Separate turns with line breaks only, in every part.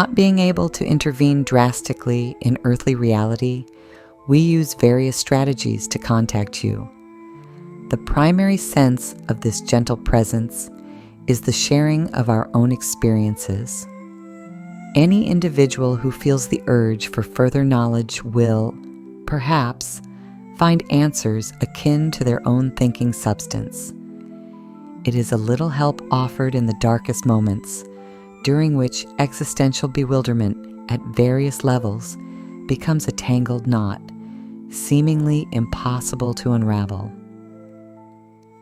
Not being able to intervene drastically in earthly reality, we use various strategies to contact you. The primary sense of this gentle presence is the sharing of our own experiences. Any individual who feels the urge for further knowledge will, perhaps, find answers akin to their own thinking substance. It is a little help offered in the darkest moments, during which existential bewilderment at various levels becomes a tangled knot, seemingly impossible to unravel.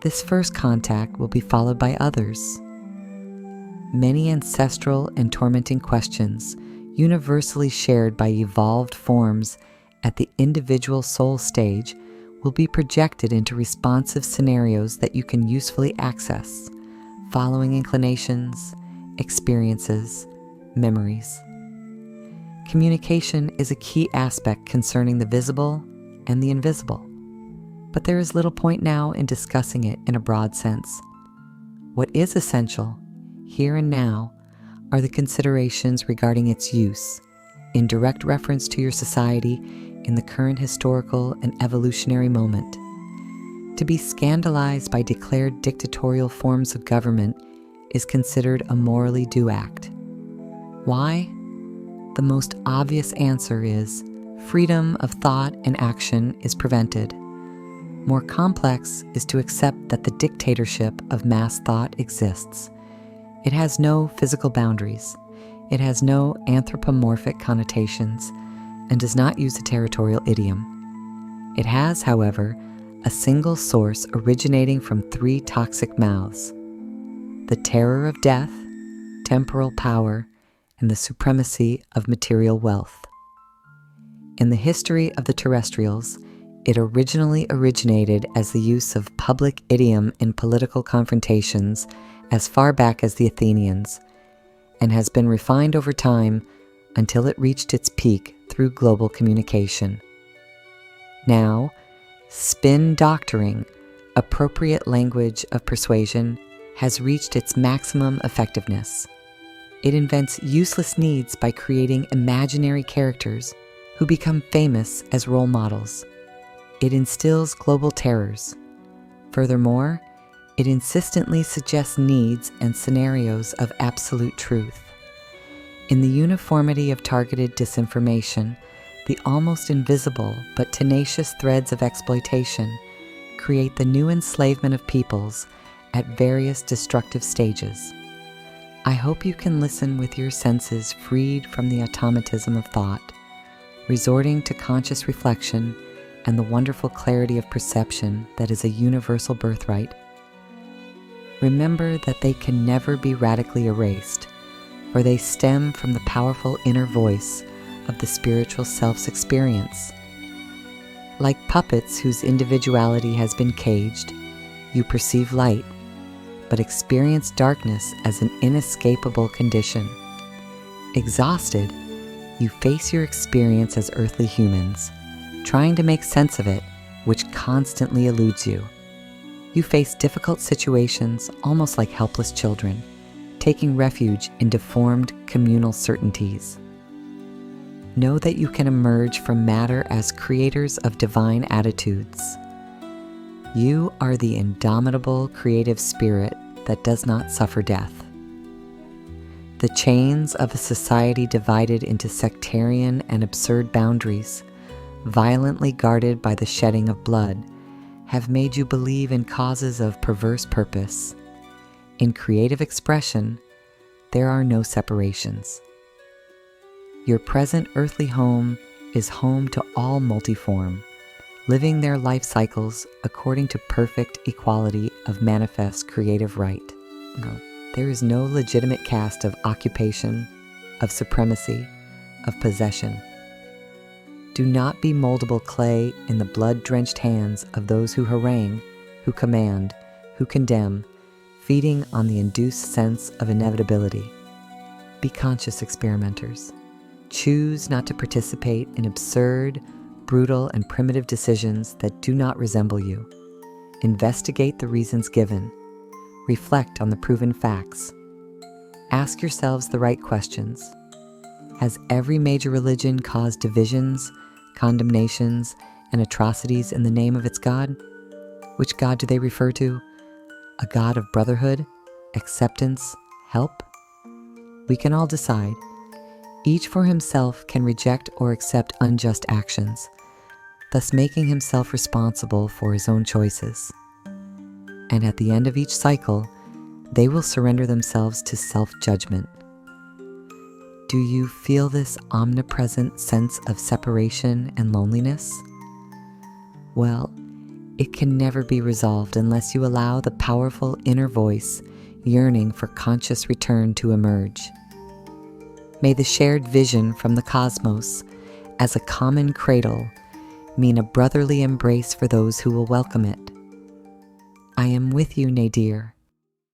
This first contact will be followed by others. Many ancestral and tormenting questions, universally shared by evolved forms at the individual soul stage, will be projected into responsive scenarios that you can usefully access, following inclinations, experiences, memories. Communication is a key aspect concerning the visible and the invisible, but there is little point now in discussing it in a broad sense. What is essential, here and now, are the considerations regarding its use, in direct reference to your society in the current historical and evolutionary moment. To be scandalized by declared dictatorial forms of government is considered a morally due act. Why? The most obvious answer is freedom of thought and action is prevented. More complex is to accept that the dictatorship of mass thought exists. It has no physical boundaries. It has no anthropomorphic connotations and does not use a territorial idiom. It has, however, a single source originating from 3 toxic mouths: the terror of death, temporal power, and the supremacy of material wealth. In the history of the terrestrials, it originally originated as the use of public idiom in political confrontations as far back as the Athenians, and has been refined over time until it reached its peak through global communication. Now, spin doctoring, appropriate language of persuasion, has reached its maximum effectiveness. It invents useless needs by creating imaginary characters who become famous as role models. It instills global terrors. Furthermore, it insistently suggests needs and scenarios of absolute truth. In the uniformity of targeted disinformation, the almost invisible but tenacious threads of exploitation create the new enslavement of peoples at various destructive stages. I hope you can listen with your senses freed from the automatism of thought, resorting to conscious reflection and the wonderful clarity of perception that is a universal birthright. Remember that they can never be radically erased, for they stem from the powerful inner voice of the spiritual self's experience. Like puppets whose individuality has been caged, you perceive light, but experience darkness as an inescapable condition. Exhausted, you face your experience as earthly humans, trying to make sense of it, which constantly eludes you. You face difficult situations almost like helpless children, taking refuge in deformed communal certainties. Know that you can emerge from matter as creators of divine attitudes. You are the indomitable creative spirit that does not suffer death. The chains of a society divided into sectarian and absurd boundaries, violently guarded by the shedding of blood, have made you believe in causes of perverse purpose. In creative expression, there are no separations. Your present earthly home is home to all multiform, living their life cycles according to perfect equality of manifest creative right. There is no legitimate caste of occupation, of supremacy, of possession. Do not be moldable clay in the blood-drenched hands of those who harangue, who command, who condemn, feeding on the induced sense of inevitability. Be conscious experimenters. Choose not to participate in absurd, brutal, and primitive decisions that do not resemble you. Investigate the reasons given. Reflect on the proven facts. Ask yourselves the right questions. Has every major religion caused divisions, condemnations, and atrocities in the name of its God? Which God do they refer to? A God of brotherhood, acceptance, help? We can all decide. Each for himself can reject or accept unjust actions, thus making himself responsible for his own choices. And at the end of each cycle, they will surrender themselves to self-judgment. Do you feel this omnipresent sense of separation and loneliness? Well, it can never be resolved unless you allow the powerful inner voice yearning for conscious return to emerge. May the shared vision from the cosmos as a common cradle mean a brotherly embrace for those who will welcome it. I am with you, NAD-Ir,